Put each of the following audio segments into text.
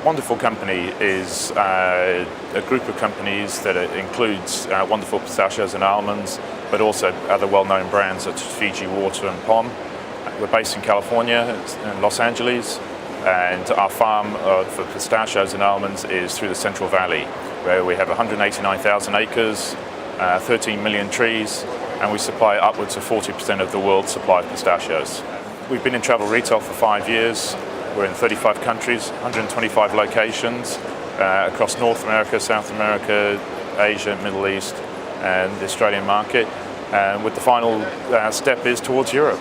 Wonderful Company is a group of companies that includes Wonderful Pistachios and Almonds, but also other well-known brands such as Fiji Water and POM. We're based in California, in Los Angeles, and our farm for pistachios and almonds is through the Central Valley, where we have 189,000 acres, 13 million trees, and we supply upwards of 40% of the world's supply of pistachios. We've been in travel retail for 5 years. We're in 35 countries, 125 locations across North America, South America, Asia, Middle East, and the Australian market. And with the final step is towards Europe.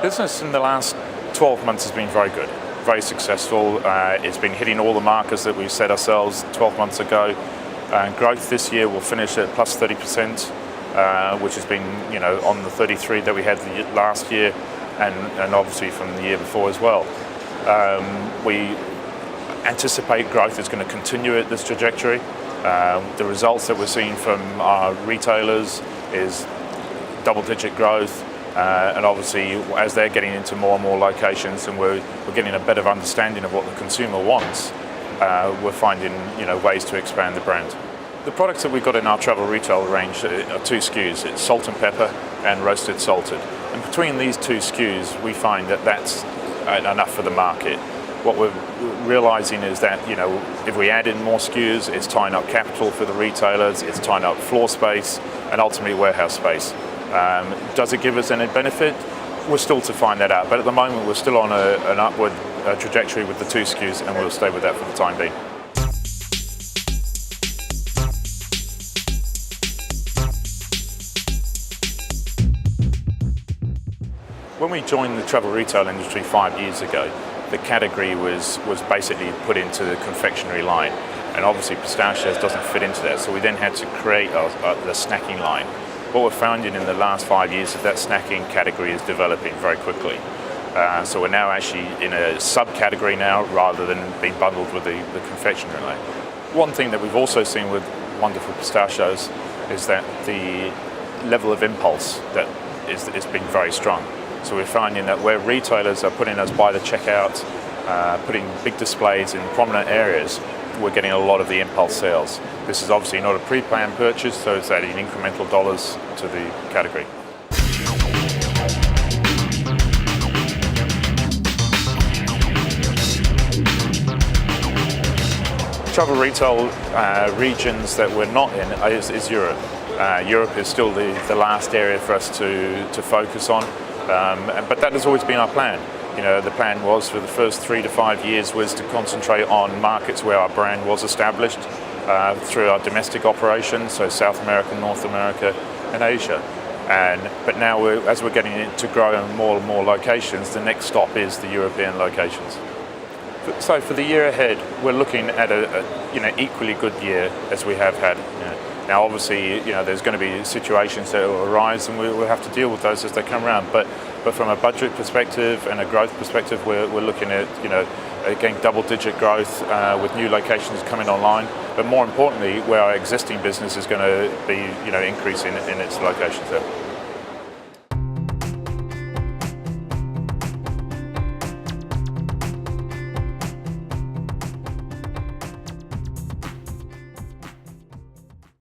Business in the last 12 months has been very good, very successful. It's been hitting all the markers that we set ourselves 12 months ago. Growth this year will finish at plus 30%, which has been, on the 33 that we had last year, and obviously from the year before as well. We anticipate growth is going to continue at this trajectory. The results that we're seeing from our retailers is double-digit growth. And obviously, as they're getting into more and more locations and we're getting a better understanding of what the consumer wants, we're finding ways to expand the brand. The products that we've got in our travel retail range are 2 SKUs. It's salt and pepper and roasted salted. And between these 2 SKUs, we find that that's enough for the market. What we're realizing is that if we add in more SKUs, it's tying up capital for the retailers, it's tying up floor space, and ultimately warehouse space. Does it give us any benefit? We're still to find that out, but at the moment we're still on an upward trajectory with the 2 SKUs, and we'll stay with that for the time being. When we joined the travel retail industry 5 years ago, the category was basically put into the confectionery line, and obviously pistachios doesn't fit into that, so we then had to create the snacking line. What we're finding in the last 5 years is that snacking category is developing very quickly. So we're now actually in a subcategory now rather than being bundled with the confectionery line. One thing that we've also seen with Wonderful Pistachios is that the level of impulse that is been very strong. So we're finding that where retailers are putting us by the checkout, putting big displays in prominent areas, we're getting a lot of the impulse sales. This is obviously not a pre-planned purchase, so it's adding incremental dollars to the category. Travel retail regions that we're not in is Europe. Europe is still the last area for us to focus on, but that has always been our plan. The plan was for the first 3 to 5 years was to concentrate on markets where our brand was established through our domestic operations, so South America, North America, and Asia. But now, as we're getting it to grow in more and more locations, the next stop is the European locations. So for the year ahead, we're looking at a equally good year as we have had. Now, obviously, there's going to be situations that will arise, and we'll have to deal with those as they come around. But from a budget perspective and a growth perspective, we're looking at again double-digit growth with new locations coming online. But more importantly, where our existing business is going to be increasing in its locations there.